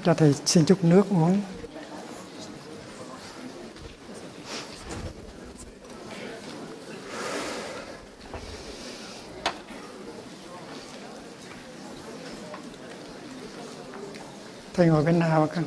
Cho thầy xin chút nước uống. Thầy ngồi bên nào con?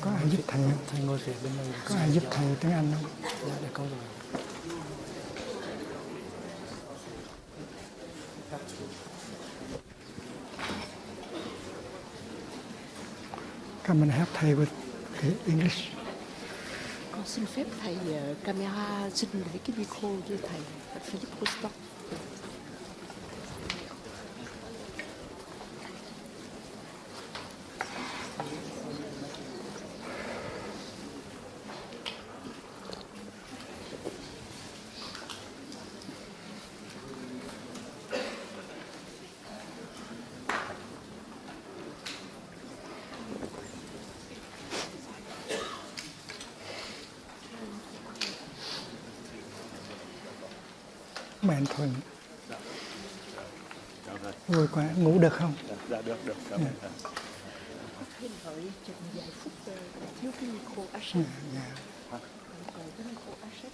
Có ai giúp thầy không? Thầy ngồi phía bên này. Có ai giúp thầy tiếng Anh không? Dạ, để con rồi. Come and help thầy with English. Con xin phép thầy camera xin lấy cái micro cho thầy Philip Rostock. Bạn Thuan. Vui quá, ngủ được không? Dạ được, cảm ơn. Thầy hỏi chừng vài phút thiếu cái micro Asset. Yeah. Cái micro Asset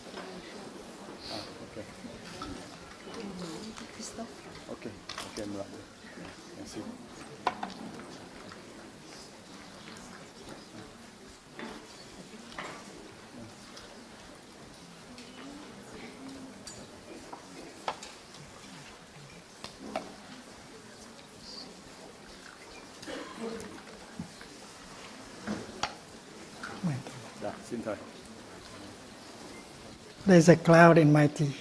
Ok. Christophe. Ok, em làm được. Merci. Dạ, xin thầy. There's a cloud in my tea.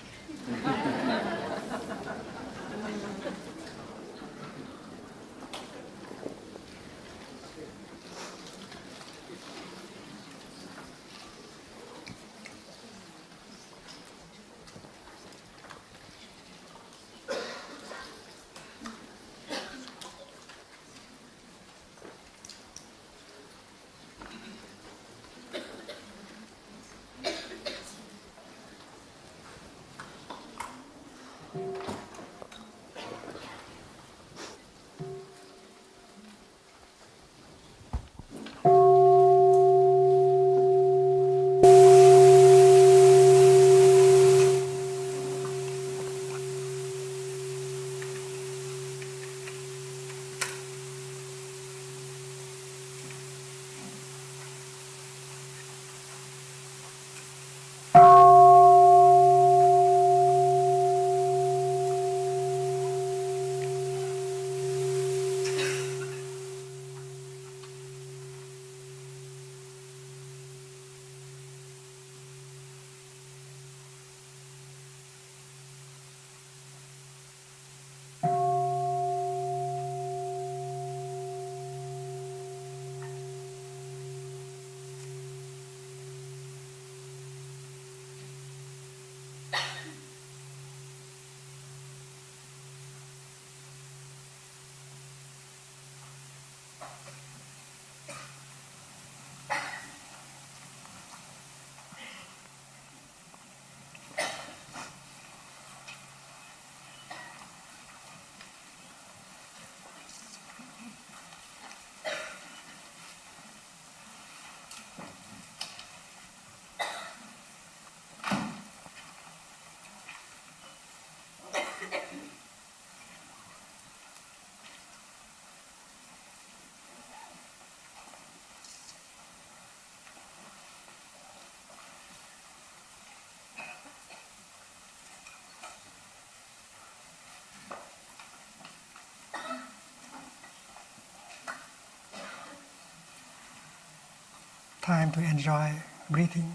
Time to enjoy breathing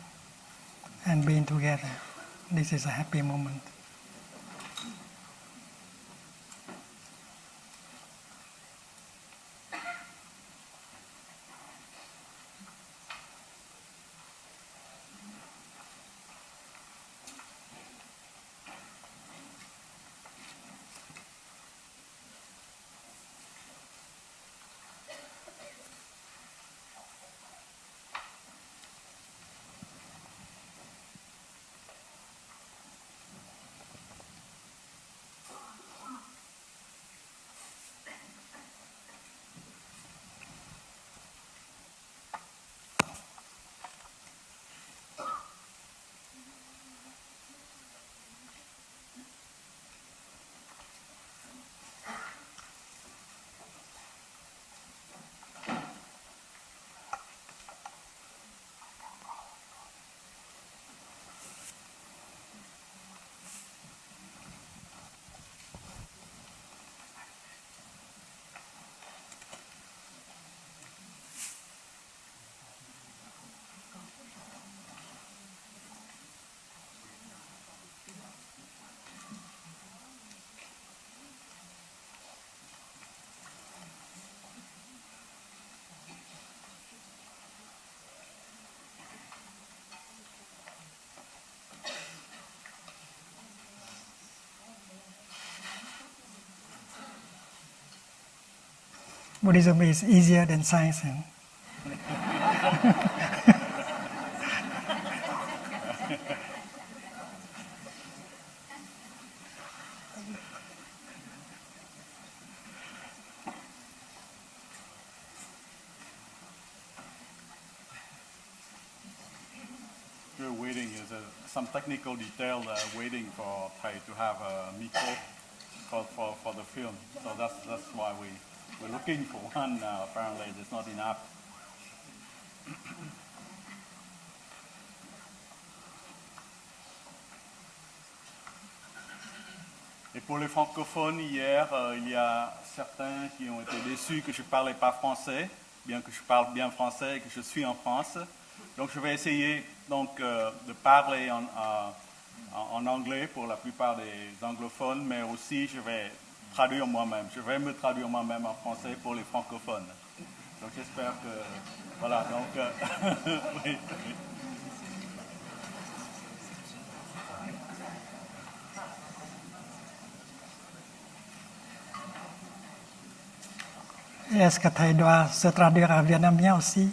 and being together. This is a happy moment. Buddhism is easier than science. We're waiting. Is some technical detail waiting for Thai to have a micro for the film. So that's why we're looking for one now. Apparently, there's not enough. Et pour les francophones, hier, il y a certains qui ont été déçus que je ne parlais pas français, bien que je parle bien français et que je suis en France. Donc je vais essayer donc, de parler en anglais pour la plupart des anglophones, mais aussi je vais traduire moi-même. Je vais me traduire moi-même en français pour les francophones. Donc j'espère que... Voilà, donc... oui, oui. Est-ce que Thầy doit se traduire en vietnamien aussi?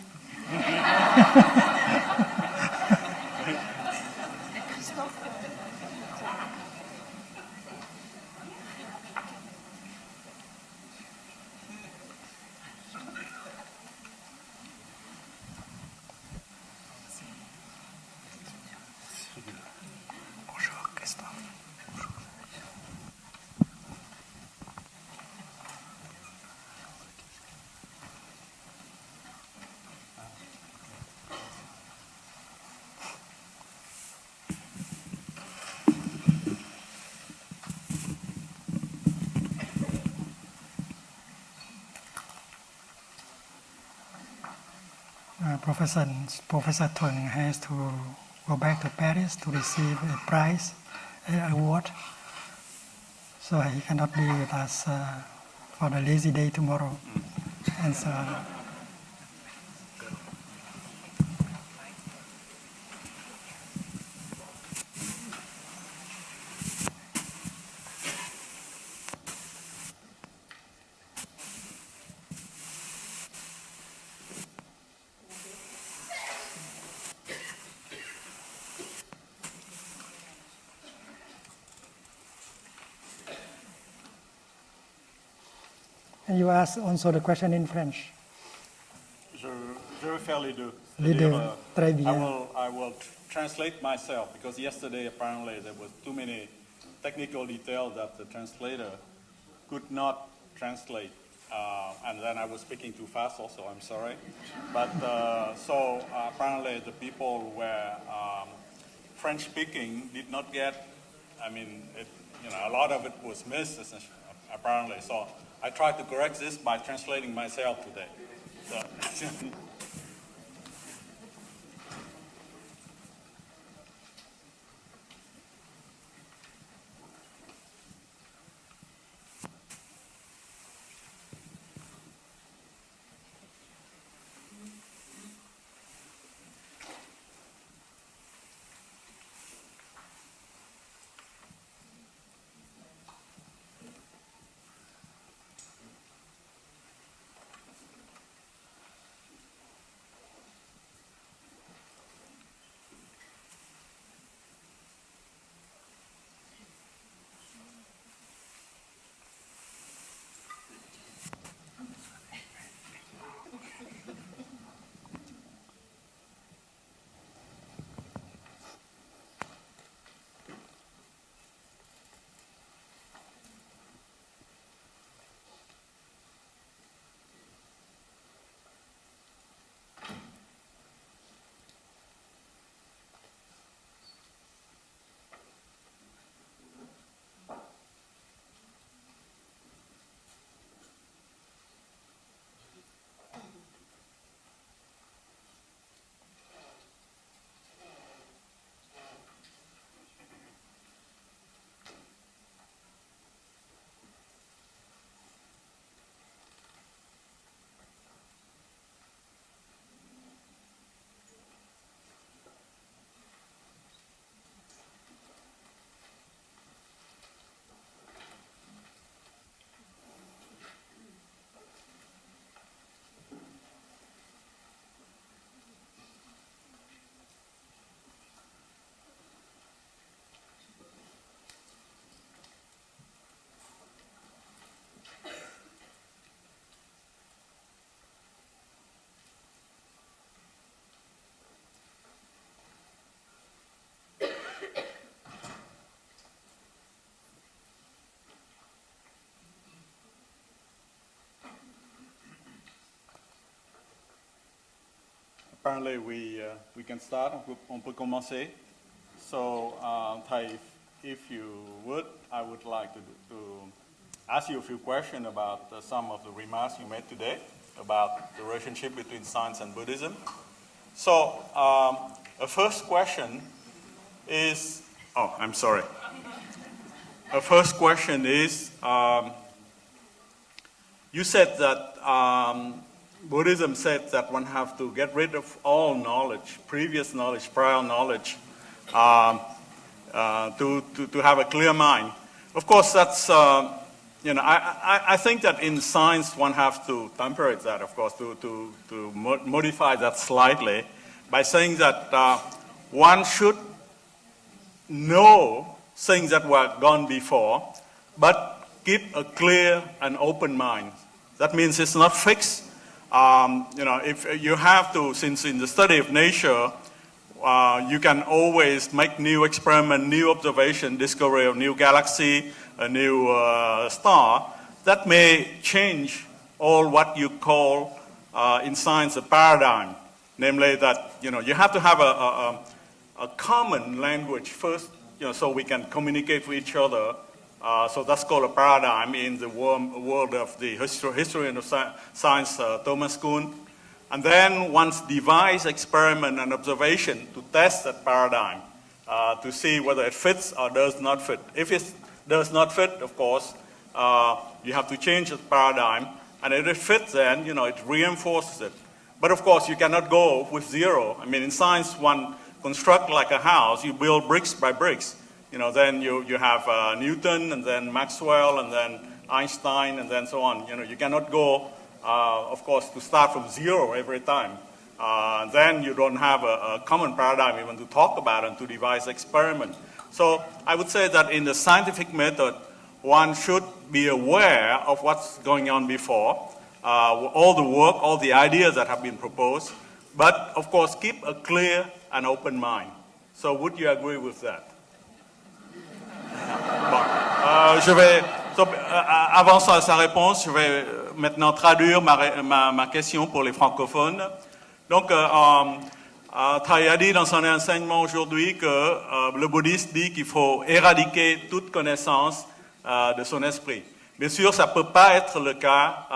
Bonjour Christophe. Professor Thuan has to go back to Paris to receive a prize, an award. So he cannot be with us for the lazy day tomorrow. And so and you ask also the question in French. Je vais faire les deux. Les deux, très bien. I will translate myself because yesterday apparently there was too many technical details that the translator could not translate. And then I was speaking too fast also, I'm sorry. But so apparently the people who were French speaking did not get, I mean, a lot of it was missed apparently. So I tried to correct this by translating myself today. So, apparently we can start. On peut commencer. So, Thai, if you would, I would like to ask you a few questions about some of the remarks you made today about the relationship between science and Buddhism. So, the first question is, I'm sorry. The first question is, you said that Buddhism said that one have to get rid of all knowledge, previous knowledge, prior knowledge, to have a clear mind. Of course, that's, I think that in science one have to temperate that, of course, to modify that slightly by saying that one should know things that were gone before, but keep a clear and open mind. That means it's not fixed. If you have to, since in the study of nature, you can always make new experiment, new observation, discovery of new galaxy, a new star, that may change all what you call in science a paradigm. Namely that, you have to have a common language first, so we can communicate with each other. So that's called a paradigm in the world of the historian of science, Thomas Kuhn. And then one's devise experiment and observation to test that paradigm, to see whether it fits or does not fit. If it does not fit, of course, you have to change the paradigm. And if it fits, then, it reinforces it. But of course, you cannot go with zero. I mean, in science, one construct like a house, you build bricks by bricks. Then you have Newton, and then Maxwell, and then Einstein, and then so on. You cannot go, of course, to start from zero every time. Then you don't have a common paradigm even to talk about and to devise experiment. So I would say that in the scientific method, one should be aware of what's going on before, all the work, all the ideas that have been proposed, but of course keep a clear and open mind. So would you agree with that? Bon. Avant sa réponse, je vais maintenant traduire ma question pour les francophones. Donc, Thai a dit dans son enseignement aujourd'hui que le bouddhiste dit qu'il faut éradiquer toute connaissance de son esprit. Bien sûr, ça ne peut pas être le cas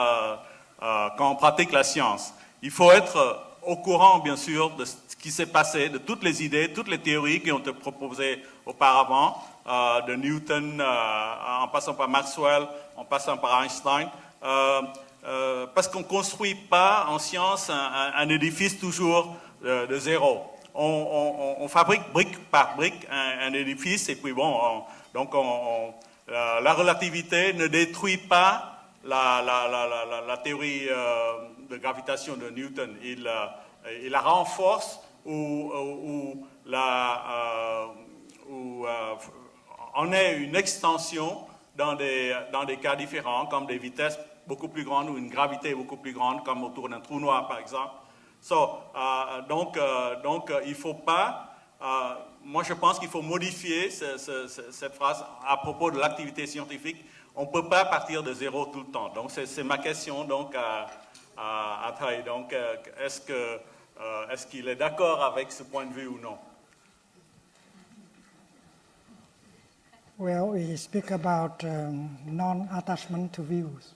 quand on pratique la science. Il faut être au courant, bien sûr, de ce qui s'est passé, de toutes les idées, toutes les théories qui ont été proposées auparavant, de Newton, en passant par Maxwell, en passant par Einstein, parce qu'on ne construit pas en science un édifice toujours de zéro. On fabrique brique par brique un édifice, et puis bon, la relativité ne détruit pas la théorie de gravitation de Newton. Il la renforce ou en est une extension dans des cas différents, comme des vitesses beaucoup plus grandes ou une gravité beaucoup plus grande, comme autour d'un trou noir, par exemple. Donc, il ne faut pas... moi, je pense qu'il faut modifier cette phrase à propos de l'activité scientifique. On ne peut pas partir de zéro tout le temps. Donc, c'est ma question donc, à Thai. Donc, est-ce qu'il est d'accord avec ce point de vue ou non? Well, we speak about non-attachment to views.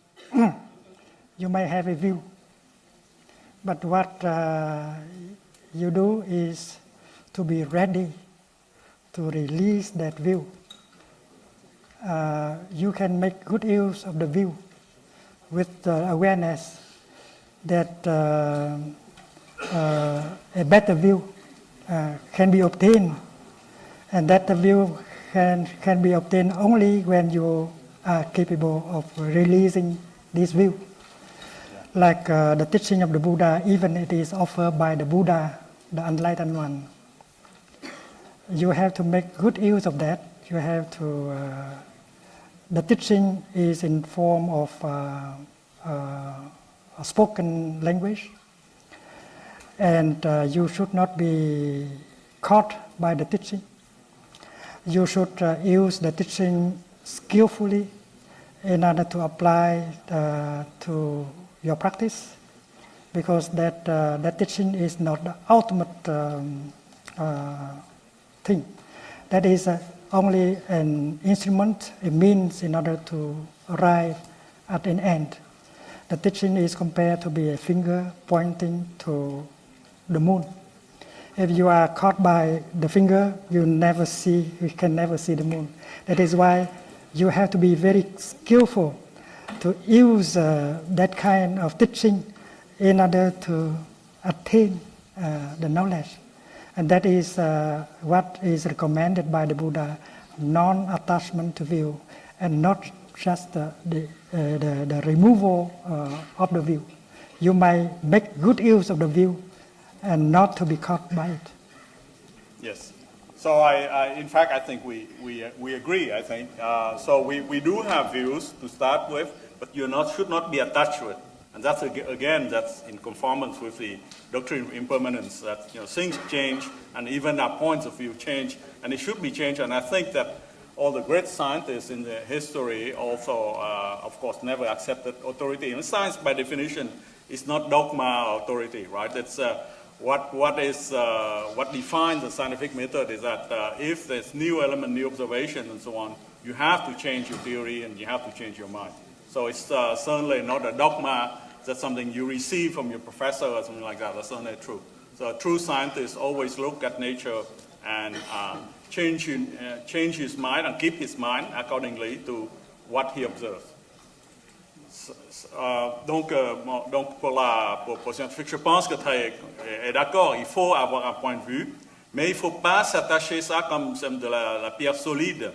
You may have a view, but what you do is to be ready to release that view. You can make good use of the view with the awareness that a better view can be obtained, and that the view can be obtained only when you are capable of releasing this view. Like the teaching of the Buddha, even it is offered by the Buddha, the enlightened one. You have to make good use of that. You have to, the teaching is in form of a spoken language, and you should not be caught by the teaching. You should use the teaching skillfully in order to apply to your practice. because that teaching is not the ultimate thing. That is only an instrument, a means in order to arrive at an end. The teaching is compared to be a finger pointing to the moon. If you are caught by the finger, you can never see the moon. That is why you have to be very skillful to use that kind of teaching in order to attain the knowledge. And that is what is recommended by the Buddha, non-attachment to view, and not just the removal of the view. You may make good use of the view and not to be caught by it. Yes. So in fact, I think we agree, I think. So we do have views to start with, but should not be attached to it. And that's, again, that's in conformance with the doctrine of impermanence, that things change, and even our points of view change, and it should be changed. And I think that all the great scientists in the history also, of course, never accepted authority. And science, by definition, is not dogma or authority, right? It's what defines the scientific method is that if there's new element, new observation, and so on, you have to change your theory and you have to change your mind. So it's certainly not a dogma. That's something you receive from your professor or something like that. That's certainly true. So a true scientist always look at nature and change his mind and keep his mind accordingly to what he observes. Donc pour scientifique, je pense que Thich est d'accord. Il faut avoir un point de vue, mais il ne faut pas s'attacher ça comme de la pierre solide.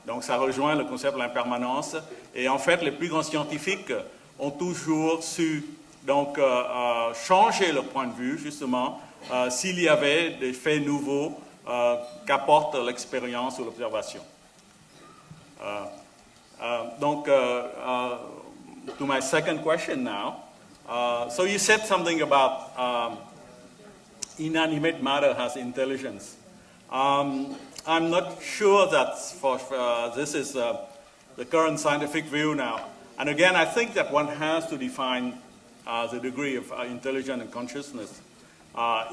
Donc ça rejoint le concept de l'impermanence. Et en fait, les plus grands scientifiques ont toujours su donc, changer leur point de vue, justement, s'il y avait des faits nouveaux qu'apporte l'expérience ou l'observation. Donc, to my second question now. So you said something about inanimate matter has intelligence. I'm not sure that this is the current scientific view now. And again, I think that one has to define the degree of intelligence and consciousness.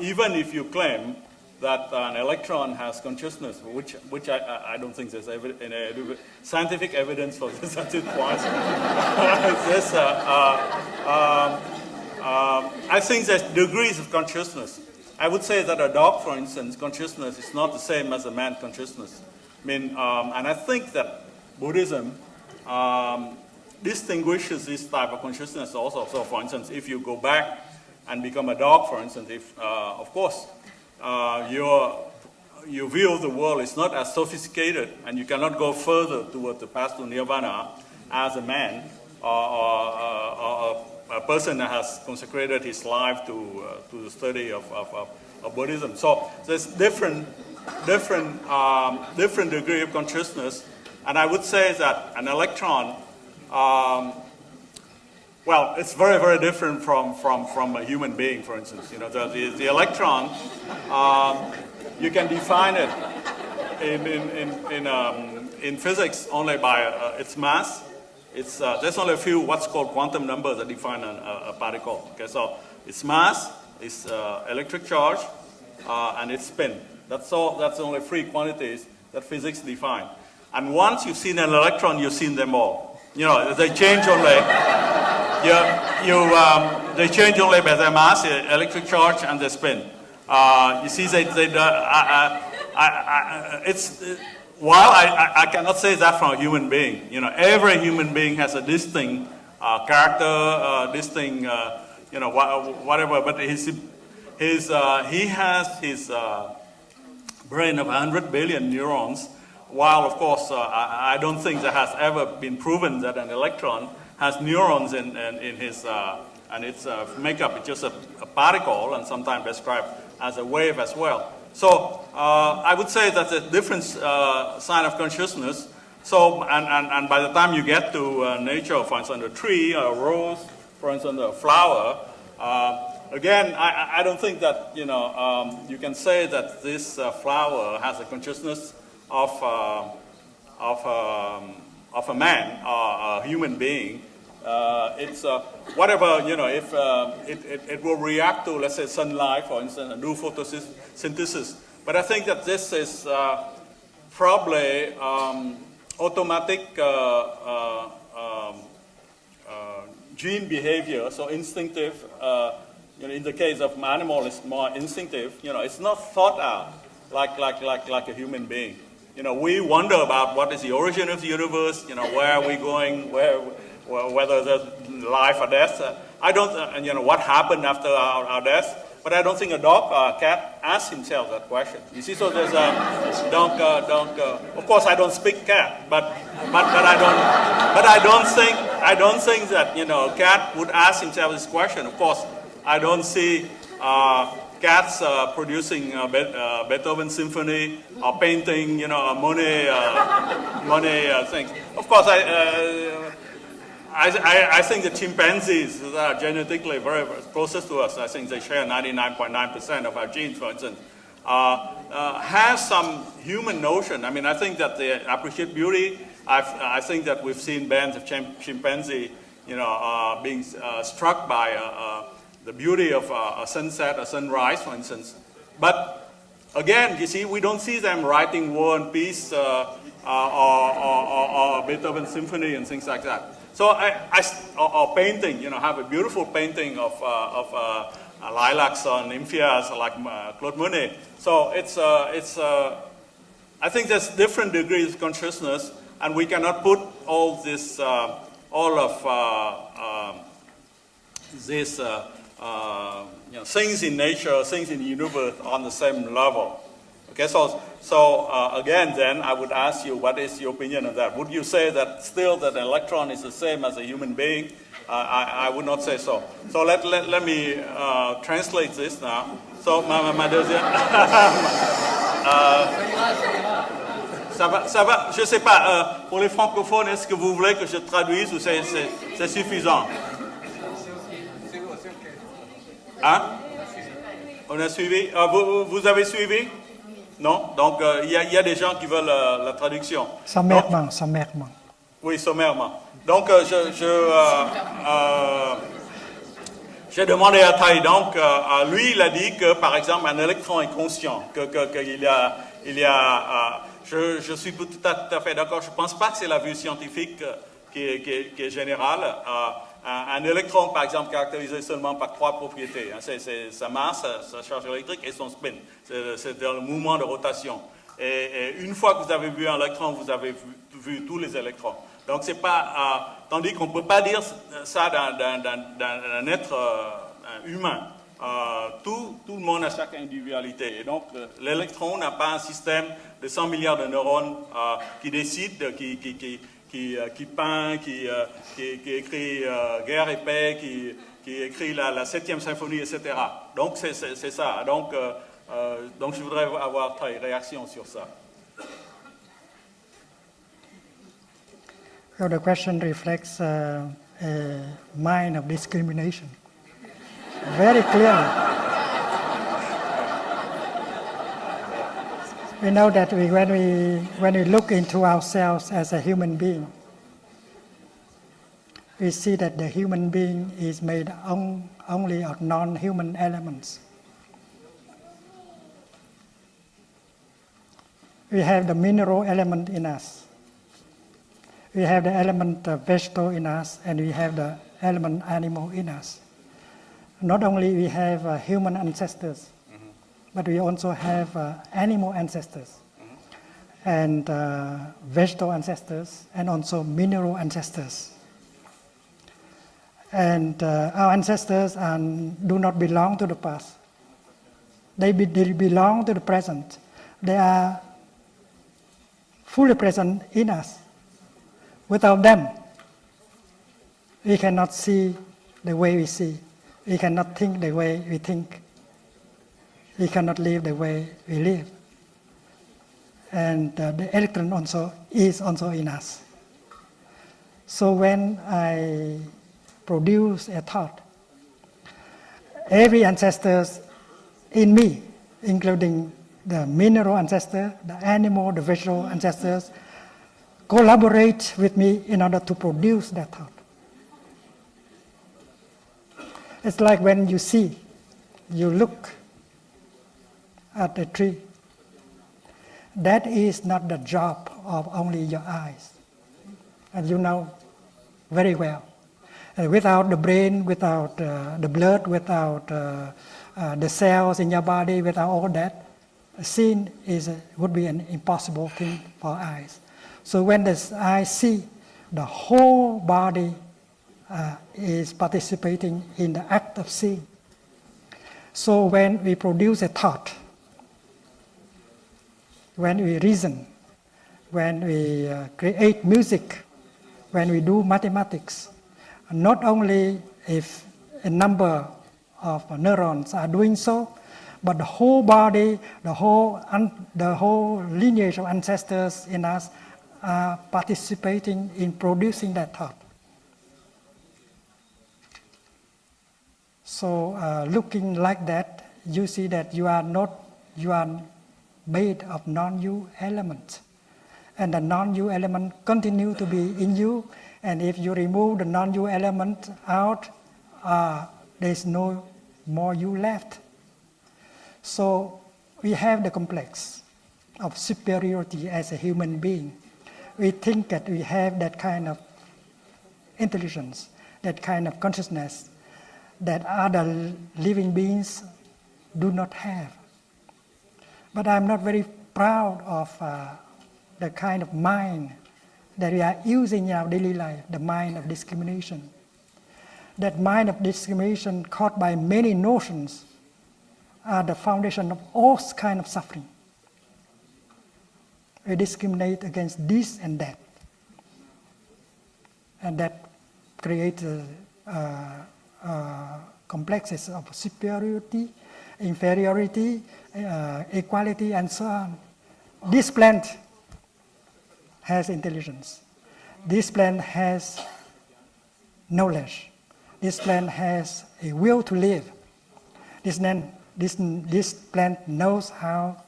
Even if you claim that an electron has consciousness, which I don't think there's scientific evidence for this at this point. I think there's degrees of consciousness. I would say that a dog, for instance, consciousness is not the same as a man consciousness. I mean, and I think that Buddhism distinguishes this type of consciousness also. So, for instance, if you go back and become a dog, for instance, if, of course, your view of the world is not as sophisticated, and you cannot go further toward the path to nirvana as a man or a person that has consecrated his life to the study of Buddhism. So there's different degree of consciousness, and I would say that an electron, well, it's very, very different from a human being, for instance. You know, the electron, you can define it in physics only by its mass. There's only a few what's called quantum numbers that define a particle. Okay, so its mass, its electric charge, and its spin. That's all. That's only three quantities that physics define. And once you've seen an electron, you've seen them all. You know, they change only. They change only by their mass, the electric charge, and their spin. You see, while I cannot say that from a human being. You know, every human being has a distinct character, distinct, you know, whatever. But he has his brain of 100 billion neurons. While, of course, I don't think that has ever been proven that an electron has neurons in his, and its makeup. It's just a particle, and sometimes described as a wave as well. So I would say that's a different sign of consciousness. So, and by the time you get to nature, for instance, a tree, a rose, for instance, a flower, again, I don't think that, you know, you can say that this flower has a consciousness of a man or a human being, It's whatever, if it will react to, let's say, sunlight, for instance, and do photosynthesis. But I think that this is probably automatic gene behavior, so instinctive. In the case of animal, it's more instinctive. It's not thought out like a human being. We wonder about what is the origin of the universe. Where are we going? Whether there's life or death. I don't. What happened after our death. But I don't think a dog or a cat asks himself that question. You see, so there's of course, I don't speak cat, but I don't think that cat would ask himself this question. Of course, I don't see cats producing Beethoven symphony or painting, Monet things. Of course, I think the chimpanzees are genetically very closest to us. I think they share 99.9% of our genes, for instance, have some human notion. I mean, I think that they appreciate beauty. I think that we've seen bands of chimpanzee, being struck by the beauty of a sunset, a sunrise, for instance. But again, you see, we don't see them writing War and Peace or Beethoven symphony and things like that. So or painting, have a beautiful painting of lilacs or nymphias like Claude Monet. So it's I think there's different degrees of consciousness, and we cannot put all this, all of these things in nature, things in the universe on the same level. Okay, so again, then I would ask you, what is your opinion on that? Would you say that still that an electron is the same as a human being? I would not say so. So let me translate this now. So ma deuxième. Ça va. Je sais pas. Pour les francophones, est-ce que vous voulez que je traduise ou c'est suffisant? Hein? On a suivi. Vous avez suivi? Non? Donc, il y a des gens qui veulent la traduction. Sommairement. Oui, sommairement. Donc, j'ai demandé à Thich. Donc, lui, il a dit que, par exemple, un électron est conscient. Je suis tout à fait d'accord. Je ne pense pas que c'est la vue scientifique qui est générale. Un électron, par exemple, caractérisé seulement par 3 propriétés. C'est sa masse, sa charge électrique et son spin. C'est le mouvement de rotation. Et une fois que vous avez vu un électron, vous avez vu tous les électrons. Donc, c'est pas... tandis qu'on ne peut pas dire ça d'un être humain. Tout le monde a chaque individualité. Et donc, l'électron n'a pas un système de 100 milliards de neurones qui décide, qui peint, qui écrit Guerre et paix, qui écrit la 7e symphonie, etc. Donc c'est ça. Donc je voudrais avoir ta réaction sur ça. Well, the question reflects a mind of discrimination. Very clearly. We know that when we look into ourselves as a human being, we see that the human being is made only of non-human elements. We have the mineral element in us. We have the element vegetable in us, and we have the element animal in us. Not only we have human ancestors, but we also have animal ancestors, and vegetable ancestors, and also mineral ancestors. And our ancestors do not belong to the past. They belong to the present. They are fully present in us. Without them, we cannot see the way we see. We cannot think the way we think. We cannot live the way we live. And the electron is also in us. So when I produce a thought, every ancestor in me, including the mineral ancestor, the animal, the vegetable ancestors, collaborate with me in order to produce that thought. It's like when you look at a tree. That is not the job of only your eyes. And you know very well. Without the brain, without the blood, without the cells in your body, without all that, seeing would be an impossible thing for eyes. So when the eye see, the whole body is participating in the act of seeing. So when we produce a thought, when we reason, when we create music, when we do mathematics, not only if a number of neurons are doing so, but the whole body, the whole lineage of ancestors in us are participating in producing that thought. So looking like that, you see that you are made of non-you elements. And the non-you element continue to be in you. And if you remove the non-you element out, there's no more you left. So we have the complex of superiority as a human being. We think that we have that kind of intelligence, that kind of consciousness that other living beings do not have. But I'm not very proud of the kind of mind that we are using in our daily life, the mind of discrimination. That mind of discrimination caused by many notions are the foundation of all kinds of suffering. We discriminate against this and that. And that creates complexes of superiority, inferiority, equality, and so on. This plant has intelligence. This plant has knowledge. This plant has a will to live. This plant knows how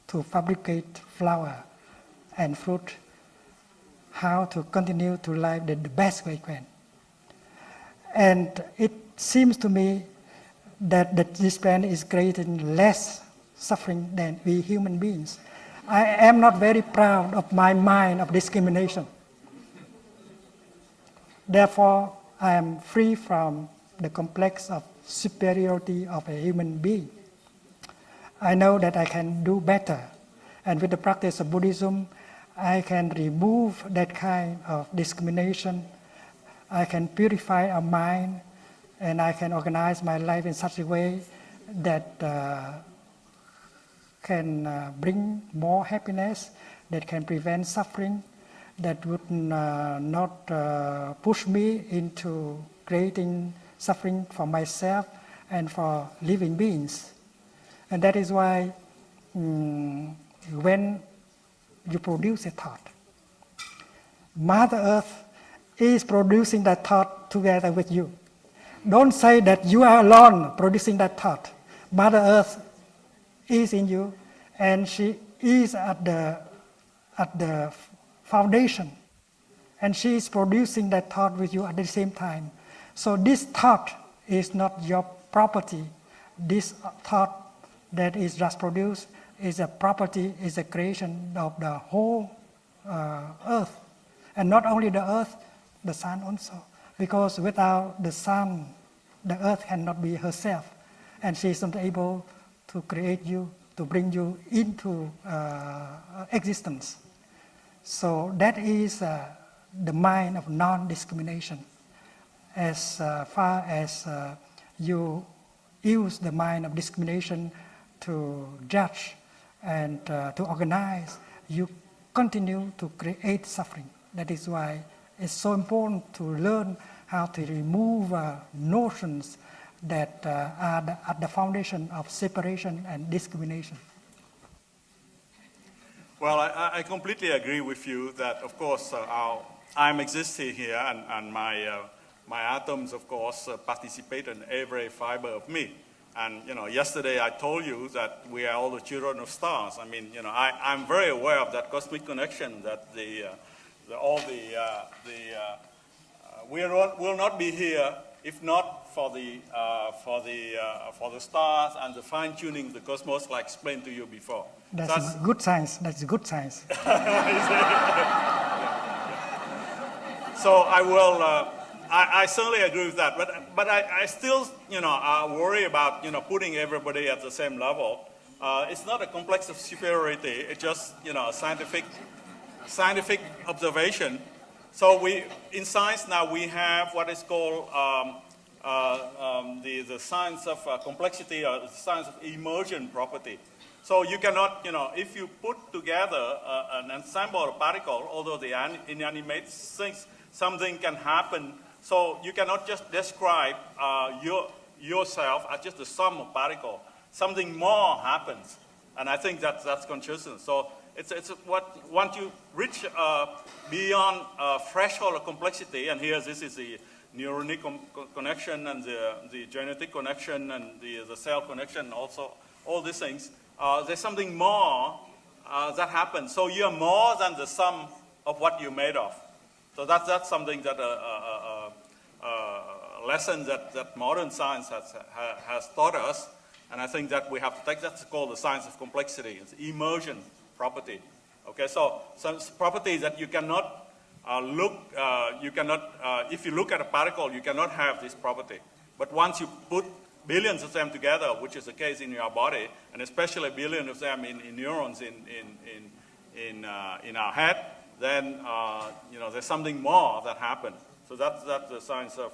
to fabricate flower and fruit, how to continue to live the best way it can. And it seems to me that this plant is creating less suffering than we human beings. I am not very proud of my mind of discrimination. Therefore, I am free from the complex of superiority of a human being. I know that I can do better. And with the practice of Buddhism, I can remove that kind of discrimination. I can purify our mind, and I can organize my life in such a way that can bring more happiness, that can prevent suffering, that would not push me into creating suffering for myself and for living beings. And that is why when you produce a thought, Mother Earth is producing that thought together with you. Don't say that you are alone producing that thought. Mother Earth is in you, and she is at the foundation, and she is producing that thought with you at the same time. So this thought is not your property. This thought that is just produced is a property, is a creation of the whole earth. And not only the earth, the sun also. Because without the sun, the earth cannot be herself. And she is not able to create you, to bring you into existence. So that is the mind of non-discrimination. As far as you use the mind of discrimination to judge and to organize, you continue to create suffering. That is why it's so important to learn how to remove notions that are at the foundation of separation and discrimination. Well, I completely agree with you that, of course, I'm existing here, and my atoms, of course, participate in every fiber of me. And, yesterday I told you that we are all the children of stars. I mean, I'm very aware of that cosmic connection, that we will not be here if not for the stars and the fine-tuning of the cosmos, like explained to you before. That's good science. That's good science. So I will. I certainly agree with that, but I still, worry about, putting everybody at the same level. It's not a complex of superiority. It's just, a scientific observation. So in science now we have what is called the science of complexity, or the science of emergent property. So you cannot, if you put together an ensemble of particles, although they are inanimate, something can happen. So you cannot just describe yourself as just the sum of particles. Something more happens, and I think that's consciousness. So it's what once you reach beyond threshold of complexity, and here this is the neuronic connection and the genetic connection and the cell connection, also all these things. There's something more that happens. So you're more than the sum of what you're made of. So that's something that a lesson that modern science has taught us, and I think that we have to take. That's called the science of complexity. It's emergent property. Okay, so some properties that you cannot if you look at a particle, you cannot have this property. But once you put billions of them together, which is the case in your body, and especially billions of them in neurons in our head, then there's something more that happens. So that's the science of.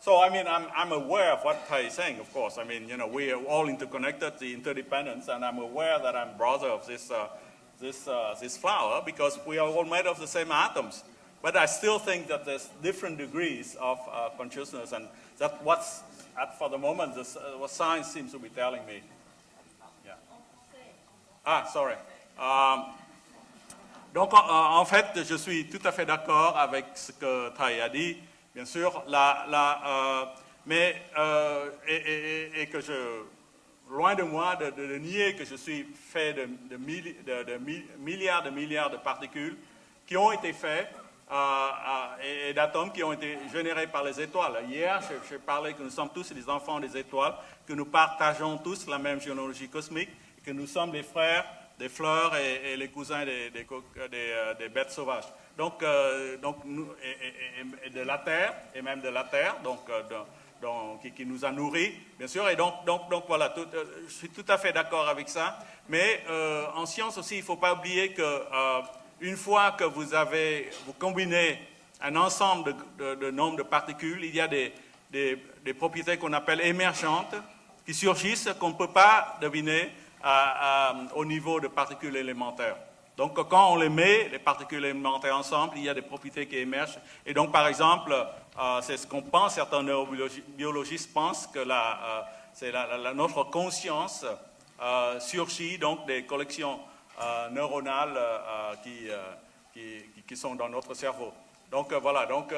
So I mean, I'm aware of what Thich is saying. Of course, I mean, we are all interconnected, the interdependence, and I'm aware that I'm brother of this flower because we are all made of the same atoms. But I still think that there's different degrees of consciousness, and that's for the moment what science seems to be telling me. Yeah. Sorry. Donc, en fait, je suis tout à fait d'accord avec ce que Thich a dit, bien sûr, et que loin de moi de nier que je suis fait de milliards de particules qui ont été faites et d'atomes qui ont été générés par les étoiles. Hier, je parlais que nous sommes tous des enfants des étoiles, que nous partageons tous la même géologie cosmique, et que nous sommes les frères des fleurs et les cousins des bêtes sauvages. Donc nous, et de la Terre, et même de la Terre, qui nous a nourris, bien sûr. Et donc voilà, je suis tout à fait d'accord avec ça. Mais en science aussi, il ne faut pas oublier que une fois que vous combinez un ensemble de nombre de particules, il y a des propriétés qu'on appelle émergentes qui surgissent qu'on ne peut pas deviner au niveau de particules élémentaires. Donc, quand on les met, les particules élémentaires ensemble, il y a des propriétés qui émergent. Et donc, par exemple, c'est ce qu'on pense, certains neurobiologistes pensent que notre conscience surgit donc des collections neuronales qui sont dans notre cerveau. Donc, voilà. Donc,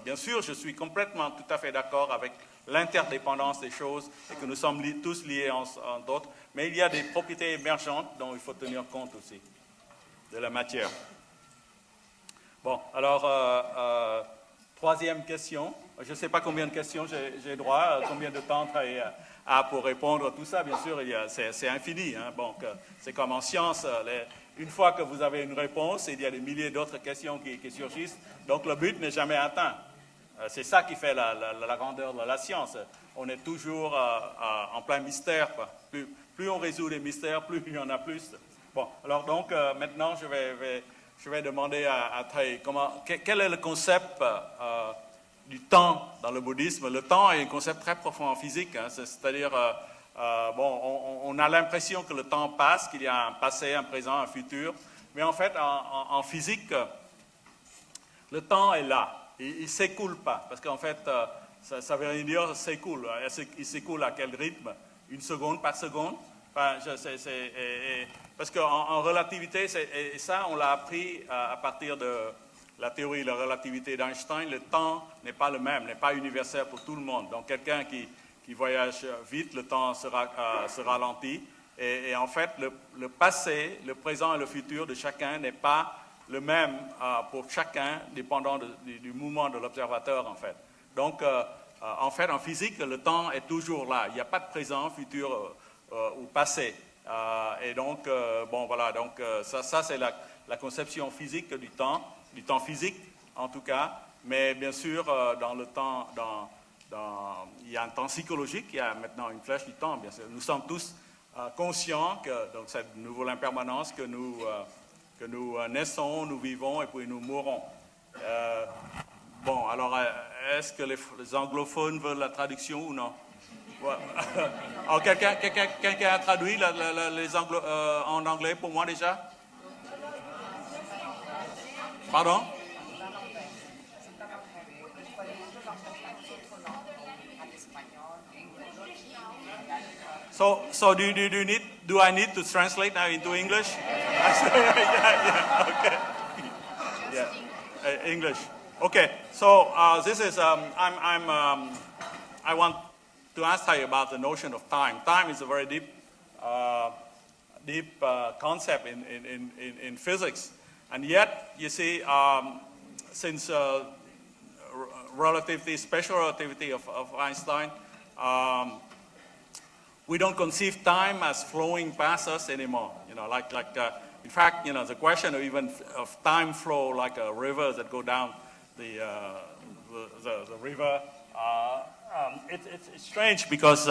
bien sûr, je suis complètement tout à fait d'accord avec l'interdépendance des choses et que nous sommes tous liés en d'autres. Mais il y a des propriétés émergentes dont il faut tenir compte aussi, de la matière. Bon, alors, troisième question. Je ne sais pas combien de questions j'ai droit, combien de temps pour répondre à tout ça. Bien sûr, c'est infini. Hein. Donc, c'est comme en science. Une fois que vous avez une réponse, il y a des milliers d'autres questions qui surgissent. Donc, le but n'est jamais atteint. C'est ça qui fait la grandeur de la science. On est toujours en plein mystère, quoi. Plus on résout les mystères, plus il y en a plus. Bon, alors donc maintenant je vais demander à Thich quel est le concept du temps dans le bouddhisme. Le temps est un concept très profond en physique, hein, c'est-à-dire on a l'impression que le temps passe, qu'il y a un passé, un présent, un futur, mais en fait en physique le temps est là. Il ne s'écoule pas, parce qu'en fait, ça veut rien dire s'écoule. Il s'écoule à quel rythme? Une seconde par seconde? Enfin, parce qu'en relativité, et ça, on l'a appris à partir de la théorie de la relativité d'Einstein, le temps n'est pas le même, n'est pas universel pour tout le monde. Donc, quelqu'un qui voyage vite, le temps se ralentit. Et en fait, le passé, le présent et le futur de chacun n'est pas le même pour chacun, dépendant du mouvement de l'observateur, en fait. Donc, en fait, en physique, le temps est toujours là. Il n'y a pas de présent, futur ou passé. Et donc, bon, voilà. Donc, ça c'est la conception physique du temps physique, en tout cas. Mais bien sûr, dans le temps, il y a un temps psychologique, il y a maintenant une flèche du temps, bien sûr. Nous sommes tous conscients que donc, cette nouvelle impermanence que nous naissons, nous vivons et puis nous mourrons. Bon, alors, est-ce que les anglophones veulent la traduction ou non? Ouais. Alors, quelqu'un a traduit en anglais pour moi déjà? Pardon? So do I need to translate now into English? Yeah, okay. Yeah, English. Okay, so this is I want to ask you about the notion of time. Time is a very deep concept in physics, and yet you see, since relativity, special relativity of Einstein. We don't conceive time as flowing past us anymore. You know, in fact, you know, the question of time flow, like a river that go down the river, it's strange because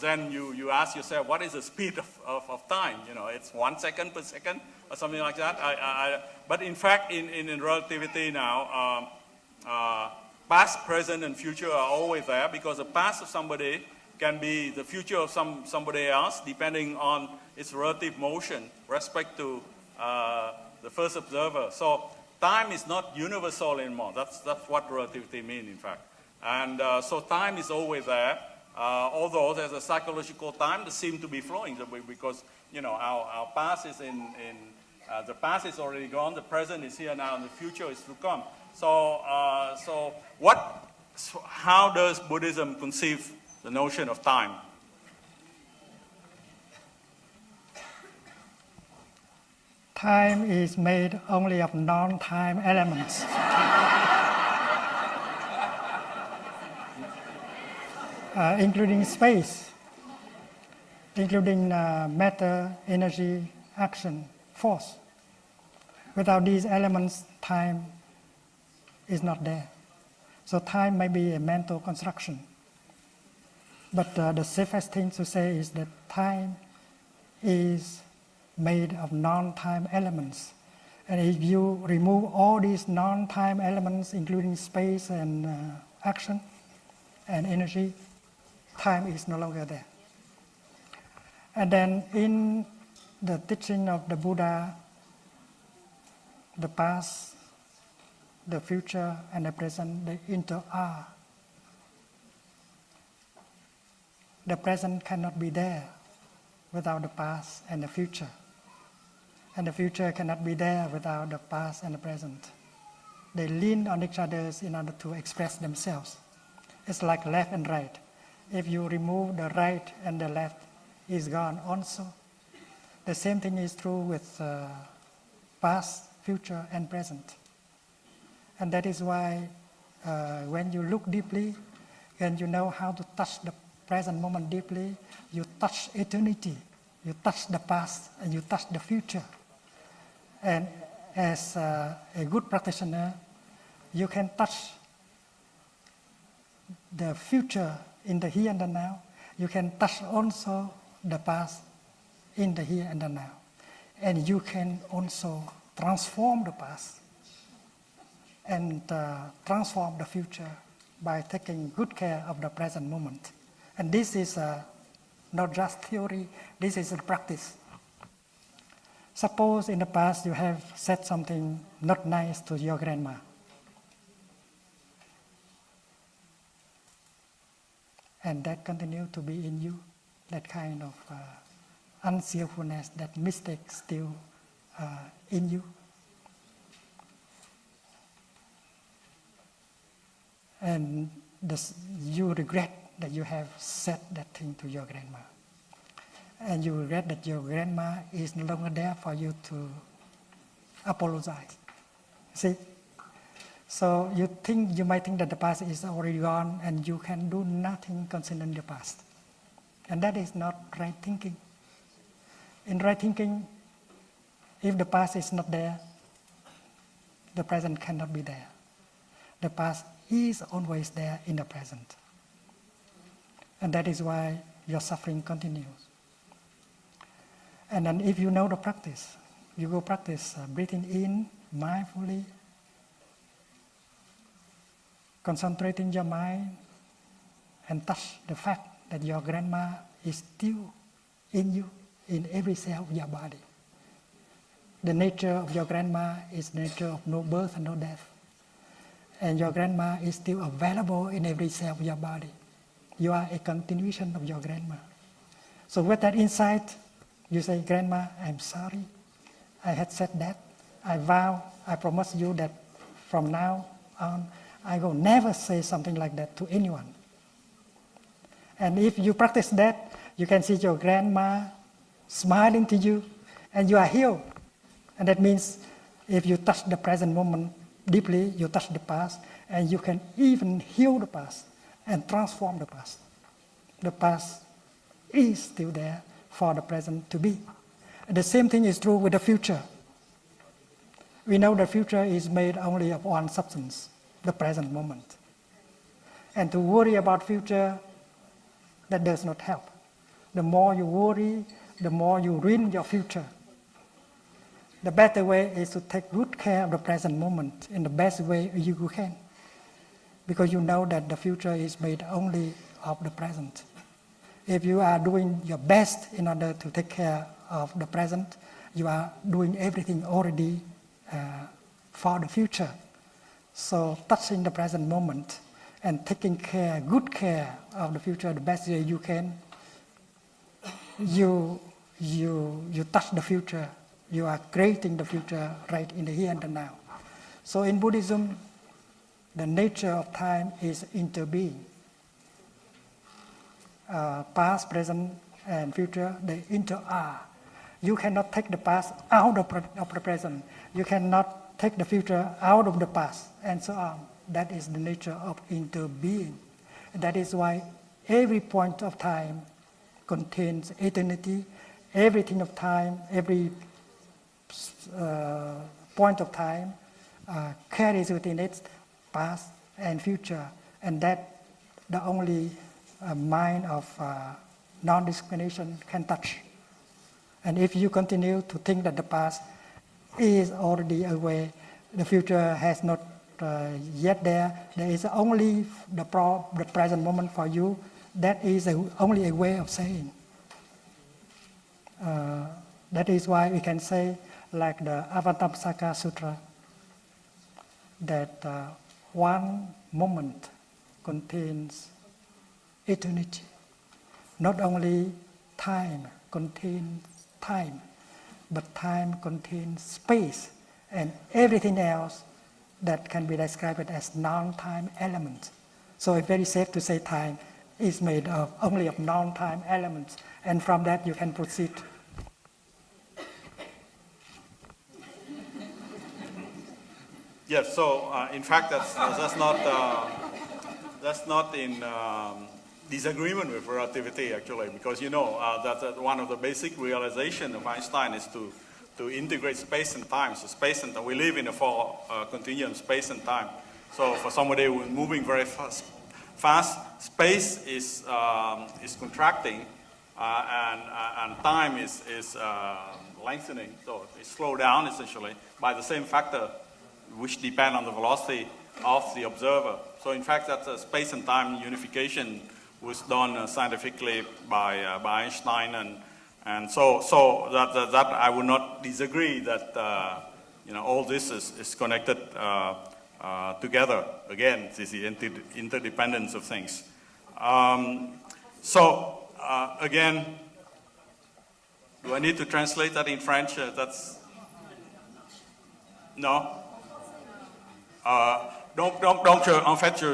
then you ask yourself, what is the speed of time? You know, it's 1 second per second or something like that. But in fact, in relativity now, past, present, and future are always there because the past of somebody can be the future of somebody else, depending on its relative motion respect to the first observer. So time is not universal anymore. That's what relativity means, in fact. And so time is always there, although there's a psychological time that seems to be flowing because, you know, our past is the past is already gone, the present is here now, and the future is to come. So how does Buddhism conceive the notion of time? Time is made only of non-time elements. Including space, including matter, energy, action, force. Without these elements, time is not there. So time may be a mental construction. But the safest thing to say is that time is made of non-time elements. And if you remove all these non-time elements, including space and action and energy, time is no longer there. And then in the teaching of the Buddha, the past, the future, and the present, they inter-are. The present cannot be there without the past and the future. And the future cannot be there without the past and the present. They lean on each other in order to express themselves. It's like left and right. If you remove the right and the left, is gone also. The same thing is true with past, future, and present. And that is why when you look deeply and you know how to touch the present moment deeply, you touch eternity, you touch the past, and you touch the future. And as a good practitioner, you can touch the future in the here and the now. You can touch also the past in the here and the now. And you can also transform the past and transform the future by taking good care of the present moment. And this is not just theory, this is a practice. Suppose in the past you have said something not nice to your grandma. And that continues to be in you, that kind of unskillfulness, that mistake still in you. And you regret that you have said that thing to your grandma. And you regret that your grandma is no longer there for you to apologize. See? So you might think that the past is already gone and you can do nothing concerning the past. And that is not right thinking. In right thinking, if the past is not there, the present cannot be there. The past is always there in the present. And that is why your suffering continues. And then if you know the practice, you go practice breathing in mindfully, concentrating your mind, and touch the fact that your grandma is still in you, in every cell of your body. The nature of your grandma is the nature of no birth and no death. And your grandma is still available in every cell of your body. You are a continuation of your grandma. So with that insight, you say, Grandma, I'm sorry. I had said that. I vow, I promise you that from now on, I will never say something like that to anyone. And if you practice that, you can see your grandma smiling to you, and you are healed. And that means if you touch the present moment deeply, you touch the past, and you can even heal the past and transform the past. The past is still there for the present to be. And the same thing is true with the future. We know the future is made only of one substance, the present moment. And to worry about future, that does not help. The more you worry, the more you ruin your future. The better way is to take good care of the present moment in the best way you can. Because you know that the future is made only of the present. If you are doing your best in order to take care of the present, you are doing everything already for the future. So touching the present moment and taking care, good care of the future the best way you can, you touch the future. You are creating the future right in the here and the now. So in Buddhism, the nature of time is interbeing. Past, present, and future, they inter-are. You cannot take the past out of the present. You cannot take the future out of the past, and so on. That is the nature of interbeing. That is why every point of time contains eternity. Everything of time, every point of time carries within it past and future, and that the only mind of non-discrimination can touch. And if you continue to think that the past is already away, the future has not yet there is only the present moment for you, that is only a way of saying. That is why we can say, like the Avatamsaka Sutra, that one moment contains eternity. Not only time contains time, but time contains space and everything else that can be described as non-time elements. So it's very safe to say time is made only of non-time elements, and from that you can proceed. Yes, so in fact that's not in disagreement with relativity actually, because you know that one of the basic realization of Einstein is to integrate space and time. So space and time, we live in a four continuum space and time. So for somebody who is moving very fast, space is contracting and time is lengthening. So it's slowed down essentially by the same factor, which depend on the velocity of the observer. So in fact, that space and time unification was done scientifically by Einstein, and so that I would not disagree that all this is connected together. Again, this is the interdependence of things. Again, do I need to translate that in French? No. Donc, en fait,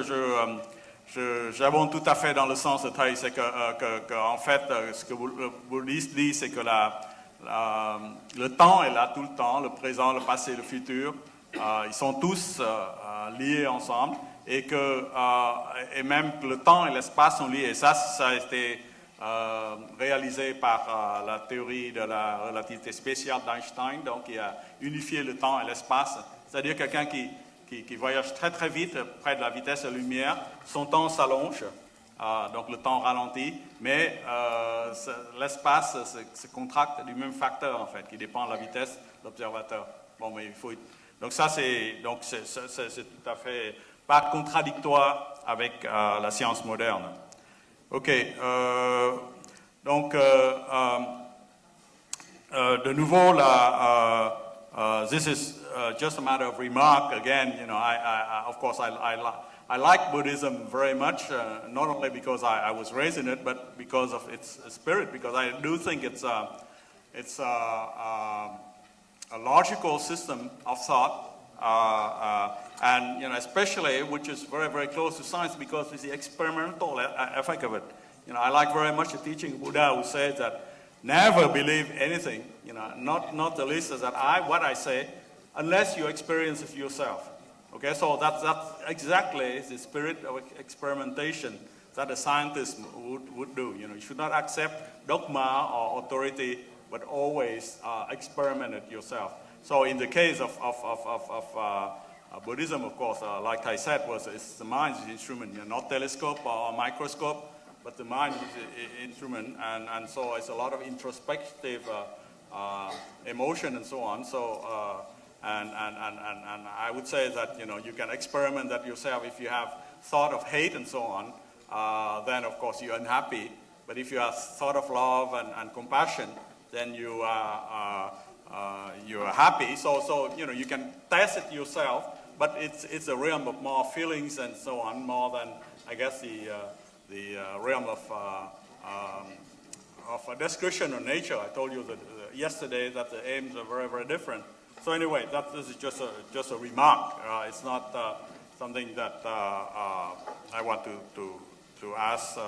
j'abonde tout à fait dans le sens de Thich, c'est que en fait, ce que le bouddhiste dit, c'est que le temps est là tout le temps, le présent, le passé, le futur. Ils sont tous liés ensemble et même que le temps et l'espace sont liés. Et ça a été réalisé par la théorie de la relativité spéciale d'Einstein. Donc, il a unifié le temps et l'espace. C'est-à-dire quelqu'un qui voyage très très vite près de la vitesse de la lumière, son temps s'allonge. Donc le temps ralentit, mais l'espace se contracte du même facteur en fait, qui dépend de la vitesse de l'observateur. Bon, mais donc ça c'est tout à fait pas contradictoire avec la science moderne. Ok, donc de nouveau this is just a matter of remark. Again, you know, of course I like Buddhism very much, not only because I was raised in it, but because of its spirit. Because I do think it's a logical system of thought, and you know, especially which is very very close to science because it's the experimental effect of it. You know, I like very much the teaching of Buddha who says that never believe anything. You know, not the least is that what I say, unless you experience it yourself. Okay, so that's exactly the spirit of experimentation that a scientist would do. You know, you should not accept dogma or authority, but always experiment it yourself. So in the case of Buddhism, of course, like I said, it's the mind is the instrument, you know, not telescope or microscope, but the mind is the instrument, and so it's a lot of introspective emotion and so on. So. And I would say that, you know, you can experiment that yourself. If you have thought of hate and so on, then of course you're unhappy. But if you have thought of love and compassion, then you're happy. So you know, you can test it yourself. But it's a realm of more feelings and so on, more than I guess the realm of a discussion on nature. I told you that yesterday that the aims are very very different. So anyway, this is just a remark. It's not something that I want to ask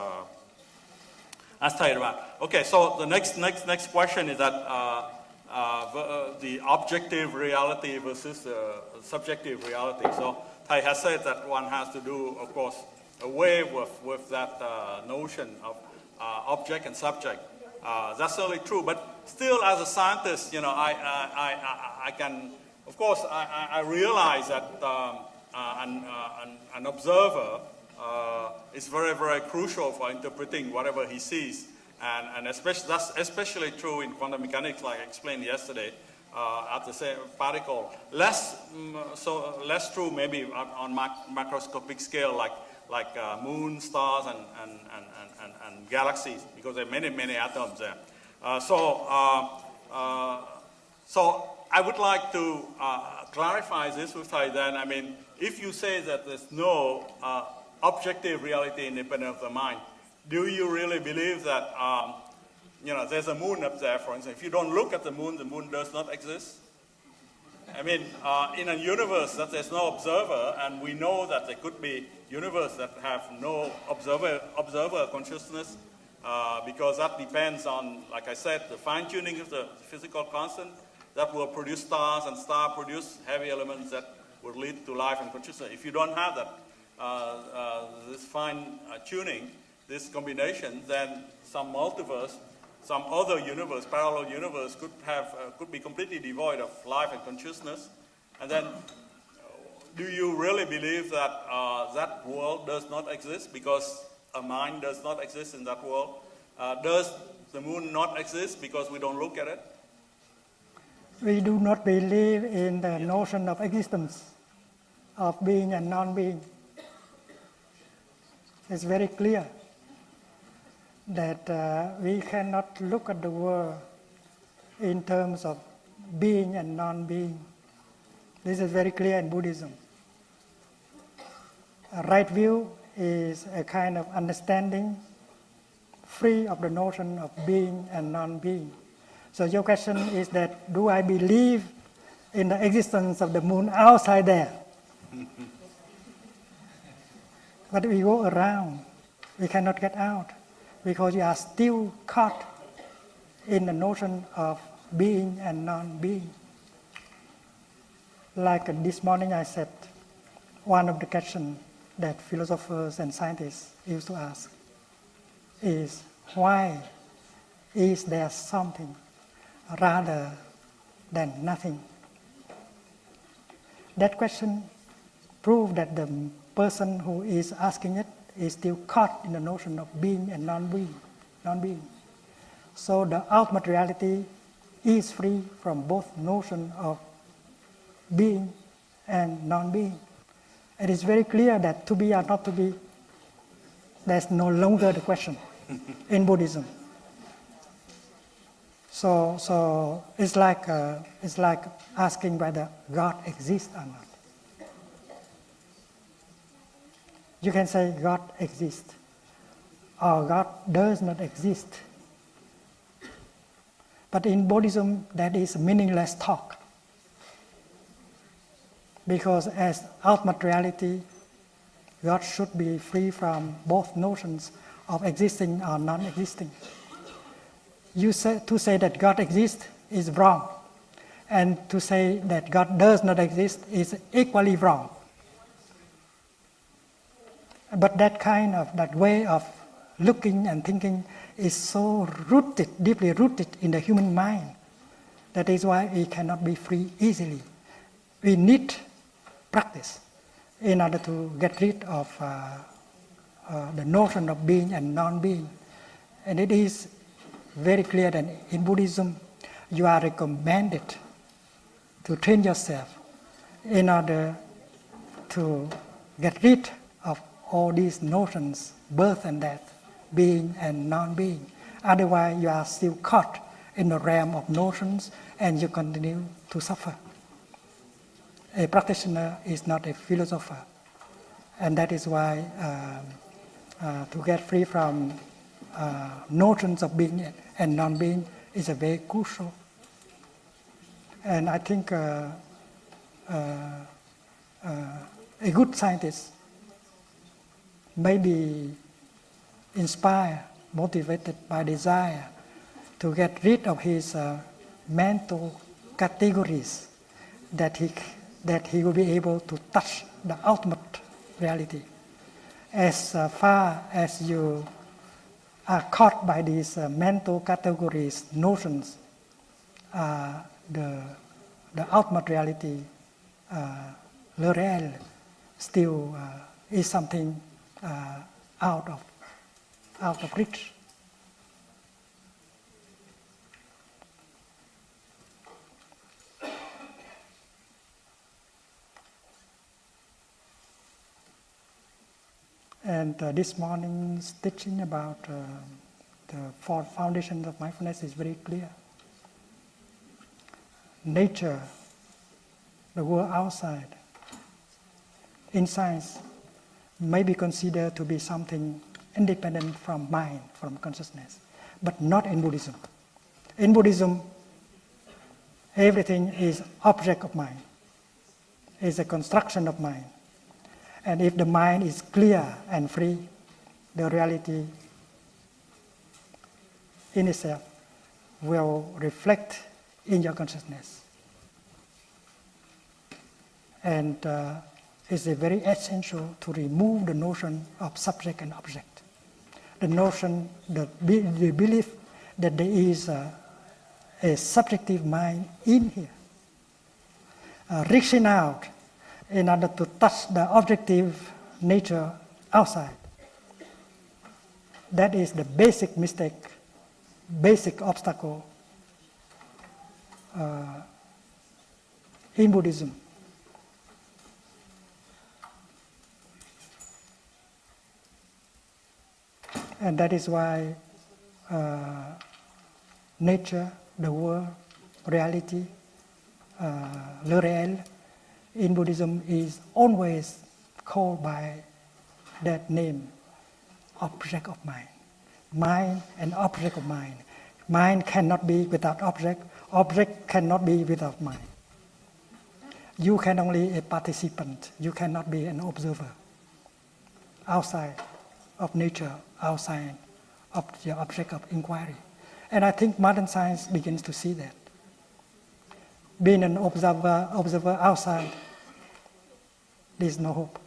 Thich about. Okay, so the next question is that the objective reality versus the subjective reality. So Thich has said that one has to do, of course, away with that notion of object and subject. That's certainly true, but still, as a scientist, you know, I can, of course, I realize that an observer is very, very crucial for interpreting whatever he sees, and that's especially true in quantum mechanics, like I explained yesterday. At the same particle, less true maybe on macroscopic scale, like moon, stars, and galaxies, because there are many atoms there. So I would like to clarify this with Thich then. I mean, if you say that there's no objective reality independent of the mind, do you really believe that, you know, there's a moon up there, for instance? If you don't look at the moon does not exist? I mean, in a universe that there's no observer, and we know that there could be universe that have no observer consciousness, because that depends on, like I said, the fine-tuning of the physical constant that will produce stars, and stars produce heavy elements that will lead to life and consciousness. If you don't have that, this fine-tuning, this combination, then some multiverse, some other universe, parallel universe, could be completely devoid of life and consciousness. And then, do you really believe that that world does not exist because a mind does not exist in that world? Does the moon not exist because we don't look at it? We do not believe in the notion of existence, of being and non-being. It's very clear that we cannot look at the world in terms of being and non-being. This is very clear in Buddhism. A right view is a kind of understanding free of the notion of being and non-being. So your question is that, do I believe in the existence of the moon outside there? But we go around, we cannot get out, because you are still caught in the notion of being and non-being. Like this morning I said, one of the questions that philosophers and scientists used to ask is, why is there something rather than nothing? That question proves that the person who is asking it is still caught in the notion of being and non-being. So the ultimate reality is free from both notion of being and non-being. It is very clear that to be or not to be, that's no longer the question in Buddhism. So it's like asking whether God exists or not. You can say God exists, or God does not exist. But in Buddhism, that is meaningless talk. Because as ultimate reality, God should be free from both notions of existing or non-existing. To say that God exists is wrong, and to say that God does not exist is equally wrong. But that way of looking and thinking is so rooted, deeply rooted in the human mind. That is why we cannot be free easily. We need practice in order to get rid of the notion of being and non-being. And it is very clear that in Buddhism, you are recommended to train yourself in order to get rid of all these notions, birth and death, being and non-being. Otherwise, you are still caught in the realm of notions and you continue to suffer. A practitioner is not a philosopher. And that is why to get free from notions of being and non-being is a very crucial. And I think a good scientist may be inspired, motivated by desire to get rid of his mental categories, that he will be able to touch the ultimate reality. As far as you are caught by these mental categories, notions, the ultimate reality, le réel, still is something out of reach. And this morning's teaching about the four foundations of mindfulness is very clear. Nature, the world outside, in science, may be considered to be something independent from mind, from consciousness, but not in Buddhism. In Buddhism, everything is object of mind, is a construction of mind. And if the mind is clear and free, the reality in itself will reflect in your consciousness. And it's very essential to remove the notion of subject and object. The notion, the belief that there is a subjective mind in here. Reaching out in order to touch the objective nature outside. That is the basic mistake, basic obstacle in Buddhism. And that is why nature, the world, reality, le réel, in Buddhism is always called by that name, object of mind. Mind and object of mind. Mind cannot be without object. Object cannot be without mind. You can only be a participant. You cannot be an observer. Outside of nature, outside of your object of inquiry. And I think modern science begins to see that. being an observer outside, there's no hope.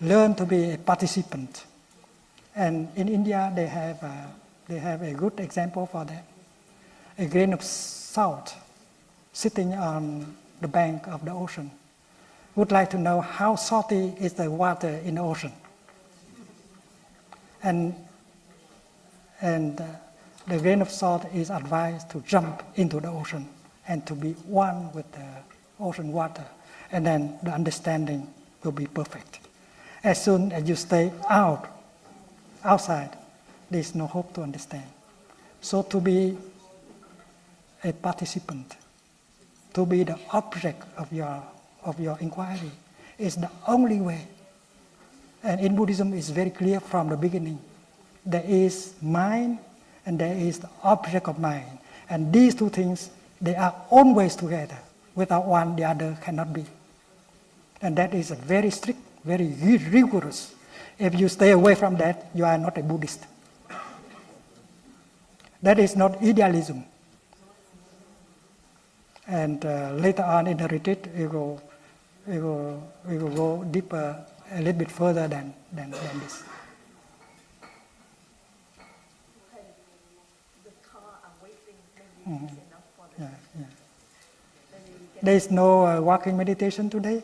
Learn to be a participant. And in India, they have a good example for that. A grain of salt sitting on the bank of the ocean would like to know how salty is the water in the ocean. And the grain of salt is advised to jump into the ocean and to be one with the ocean water. And then the understanding will be perfect. As soon as you stay outside, there's no hope to understand. So to be a participant, to be the object of your inquiry is the only way. And in Buddhism, it's very clear from the beginning. There is mind and there is the object of mind. And these two things, they are always together. Without one, the other cannot be. And that is a very strict, very rigorous. If you stay away from that, you are not a Buddhist. That is not idealism. And later on in the retreat, we will go deeper, a little bit further than this. Mm-hmm. Yeah. There is no walking meditation today.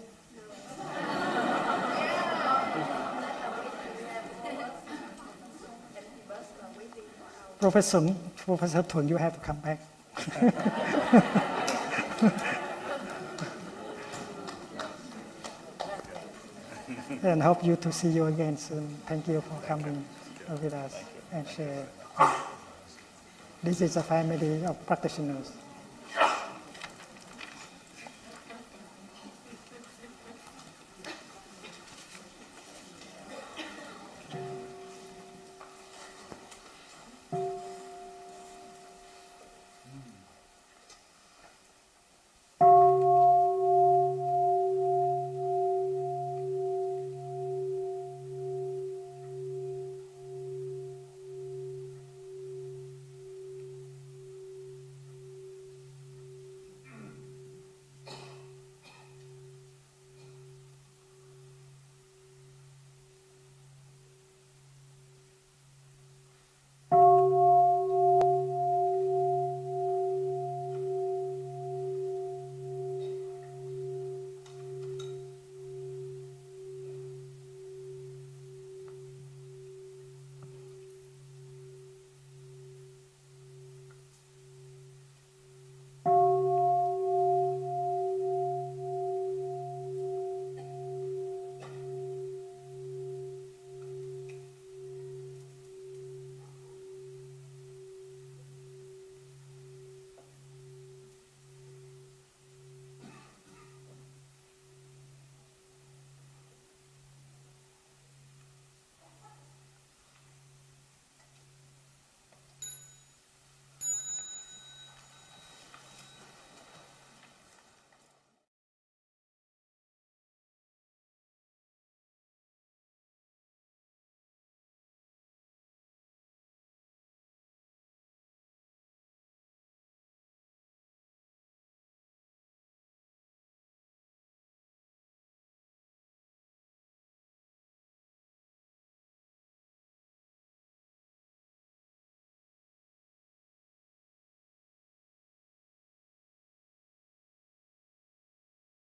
Professor Thuan, you have to come back. And hope you to see you again soon. Thank you for coming with us and share. This is a family of practitioners.